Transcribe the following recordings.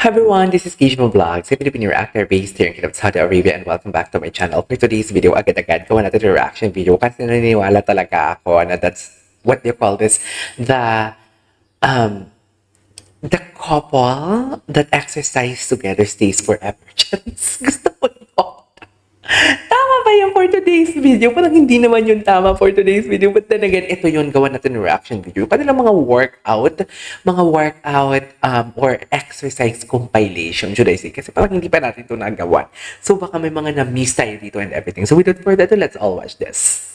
Hi everyone, this is Kishmo Vlogs, a Filipino reactor based here in Kingdom of Saudi Arabia, and welcome back to my channel. For today's video, agad-agad gawa natin yung reaction video kasi naniniwala talaga ako na that's what they call this, um the couple that exercise together stays forever. Gusto ko yun. Tama ba yun for today's video? Parang hindi naman yun tama for today's video. But then again, ito yun, gawa natin ng reaction video. Kanilang mga workout or exercise compilation, should I say. Kasi parang hindi pa natin ito nagawa. So baka may mga na-miss tayo dito and everything. So without further ado, let's all watch this.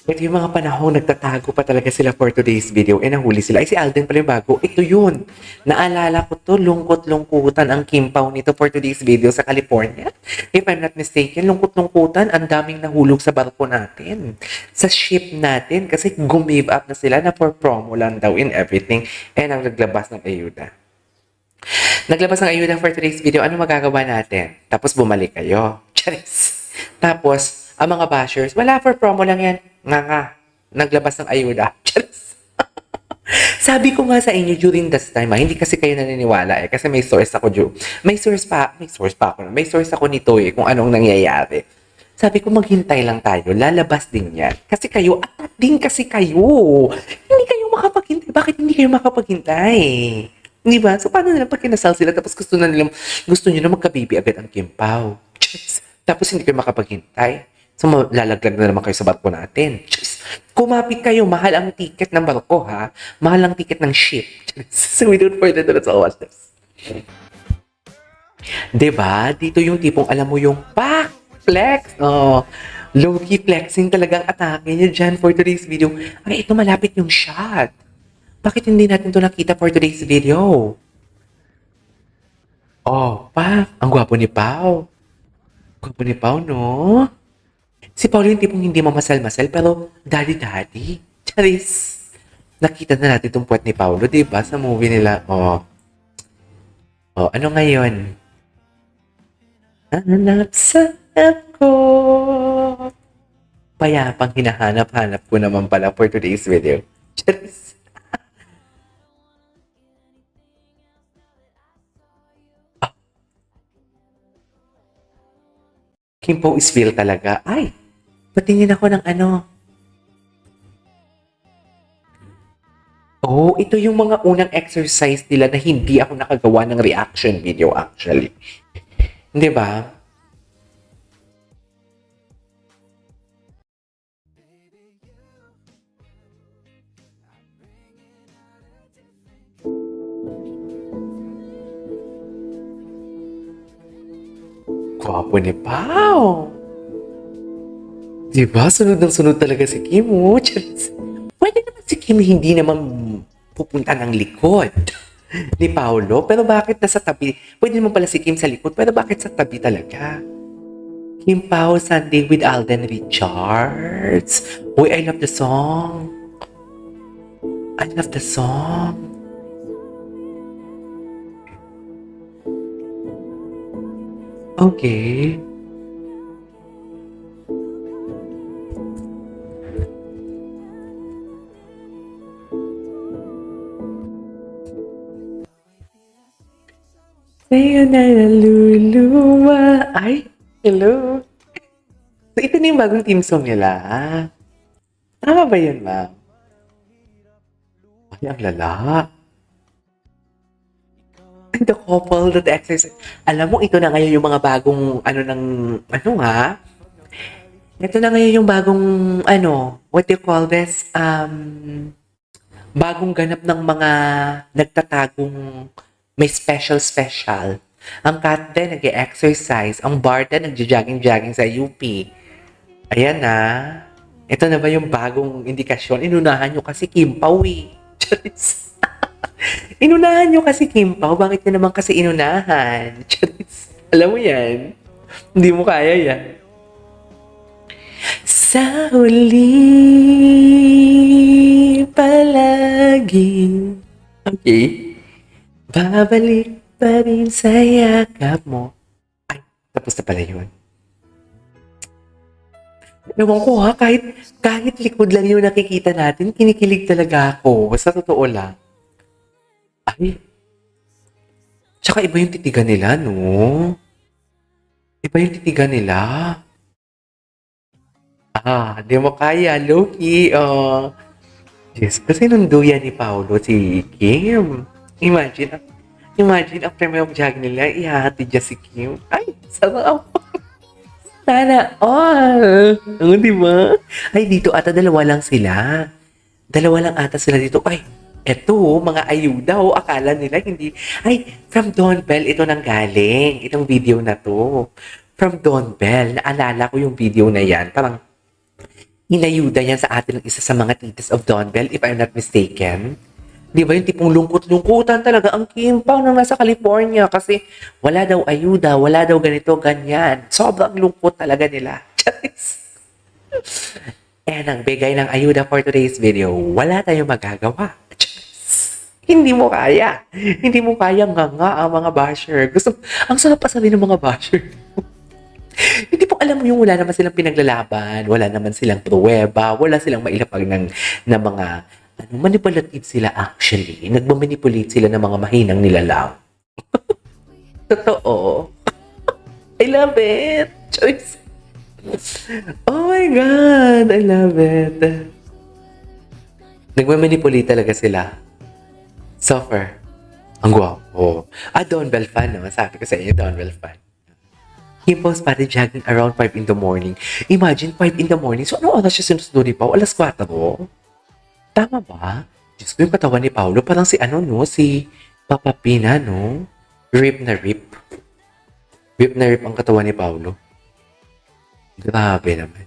Ito yung mga panahon, nagtatago pa talaga sila for today's video. Eh, nahuli sila. Ay, si Alden pala yung bago. Ito yun. Naalala ko to, lungkot-lungkutan ang Kimpaw nito for today's video sa California. If I'm not mistaken, lungkot-lungkutan, ang daming nahulog sa barko natin. Sa ship natin. Kasi gumave up na sila na for promo lang daw in everything. And ang naglabas ng ayuda. Naglabas ng ayuda for today's video. Ano magagawa natin? Tapos bumalik kayo. Charis. Tapos, ang mga bashers, wala for promo lang yan. Nga. Naglabas ng ayuda. Charis. Sabi ko nga sa inyo during this time, hindi kasi kayo naniniwala eh. Kasi may source ako, May source ako nito eh, kung anong nangyayari. Sabi ko, maghintay lang tayo. Lalabas din yan. Kasi kayo, atat din kasi kayo. Hindi kayo makapaghintay. Bakit hindi kayo makapaghintay? Di ba? So, paano nila pag kinasal sila tapos gusto nyo na magka-baby agad ang Kimpaw? Tapos hindi kayo makapaghintay. So, lalaglag na naman kayo sa barko natin. Kumapit kayo, mahal ang ticket ng barko, ha? Mahal ang ticket ng ship. So, we don't further to let's all watch this. Diba? Dito yung tipong, alam mo yung flex. Oh, low-key flexing talagang atake niya dyan for today's video. Ay, ito malapit yung shot. Bakit hindi natin to nakita for today's video? Oh, ang gwapo ni Pao. Gwapo ni Pao, no? Si Paolo yung tipong hindi mamasal-masal, pero daddy-daddy. Charis. Nakita na natin itong puwet ni Paolo, diba? Sa movie nila. Oh. Oh, ano ngayon? Hanap sa ko. Payapang hinahanap-hanap ko naman pala for today's video. Charis. Kimpo is feel talaga. Ay, patingin ako ng ano. Oh, ito yung mga unang exercise nila na hindi ako nakagawa ng reaction video actually. Di ba? Gwapo ni Pao. Diba? Sunod ng sunod talaga si Kim. Oh. Pwede naman si Kim hindi naman pupunta ng likod ni Paolo. Pero bakit nasa tabi? Pwede naman pala si Kim sa likod. Pero bakit sa tabi talaga? Kim Pao, Sunday with Alden Richards. Uy, I love the song. I love the song. Okay. Sa'yo na naluluwa. Ay, hello. So, ito na yung bagong team song nila. Tama ba yun, ma'am? Ay, ang lala. The couple that exercise. Alam mo, ito na ngayon yung mga bagong, Ito na ngayon yung bagong, what do you call this? Bagong ganap ng mga nagtatagong may special. Ang cat din nag-exercise. Ang bar din nag-jogging sa UP. Ayan na. Ito na ba yung bagong indikasyon? Inunahan nyo kasi Kimpaw eh. Charis. Inunahan nyo kasi Kimpaw. Bakit nyo naman kasi inunahan? Charis. Alam mo yan. Hindi mo kaya yan. Sa huli palagi. Okay. Babalik pa rin sa yakap mo. Ay, tapos na pala yun. Ewan ko ha, kahit likod lang yung nakikita natin, kinikilig talaga ako. Sa totoo lang. Ay, Tsaka iba yung titigan nila, no? Iba yung titigan nila. Di mo kaya, Loki. Oh. Yes, kasi nung duyan ni Paolo si Kim. Imagine, imagine after may jag nila, ihahatid niya si Kim. Ay, sarap. Sana all. Di ba? Ay, dito ata dalawa lang sila. Dalawa lang ata sila dito. Ay, eto, mga ayuda, akala nila hindi. Ay, from Don Bell, ito nang galing. Itong video na to. From Don Bell, naalala ko yung video na yan. Parang, inayuda yan sa atin ng isa sa mga titas of Don Bell, if I'm not mistaken. Di ba yung tipong lungkot-lungkutan talaga ang Kim Pao nung nasa California kasi wala daw ayuda, wala daw ganito, ganyan. Sobrang lungkot talaga nila. Charis. Ang bigay ng ayuda for today's video, wala tayong magagawa. Charis. Hindi mo kaya. Hindi mo kaya nga ang mga basher. Ang sarap pa sabihin ng mga basher. Hindi po alam mo yung wala naman silang pinaglalaban, wala naman silang pruweba, wala silang mailapag ng mga manipulative sila actually. Nagmamanipulate sila ng mga mahinang nilalang. Totoo. I love it. Choice. Oh my God. I love it. Nagmamanipulate talaga sila. Suffer. Ang gwapo. Don Bell fan, no? Sabi ko sa inyo, Don Bell fan. Kim Pao spotted jogging around 5 in the morning. Imagine, 5 in the morning. So, ano oras siya sinusunod ni Pao? Alas 4? Tama ba? Diyos ko, yung katawan ni Paolo, parang si si Papa Pina, no? Rip na rip. Rip na rip ang katawan ni Paolo. Grabe naman.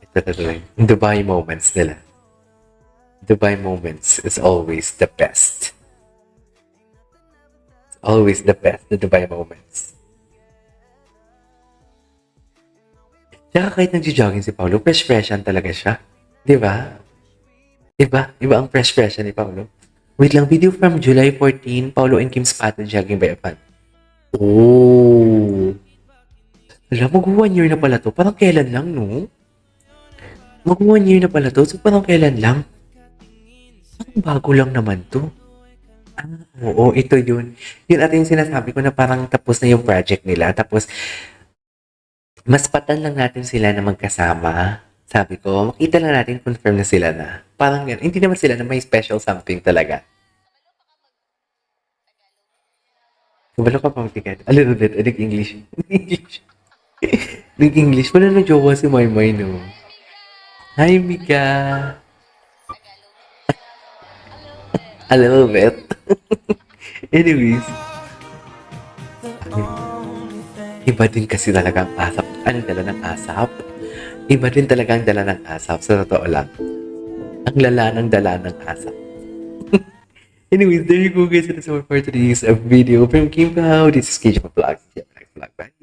Ito talaga. Dubai moments nila. Dubai moments is always the best. It's always the best, the Dubai moments. Tsaka kahit nag-jogging si Paolo, fresh-freshan talaga siya. Di ba? Iba ang fresh-freshan ni Paolo. Wait lang, video from July 14, Paolo and Kim spotted jogging by a fan. Oh! Alam, mag-1 year na pala to. Parang kailan lang, no? Mag-1 year na pala to. So, parang kailan lang? Parang bago lang naman to. Oo, ito yun. Yun at yung sinasabi ko na parang tapos na yung project nila. Tapos, mas patan lang natin sila na magkasama. Sabi ko, makita lang natin, confirm na sila na. Parang gano'n. Hindi naman sila na may special something talaga. Kabalo ka pa mag-ticket. A little bit. Nag-English. Nag-English. Wala na jowa si Maymay, no? Hi, Mika. A little bit. Anyways. Iba din kasi talaga ang asap. Anong dala ng asap? Iba din talaga ang dala ng asap. Sa totoo lang. Ang lala ng dala ng asap. Anyways, there you go guys. That's all for today's video from Kim Pao. This is KJ Vlog. Bye.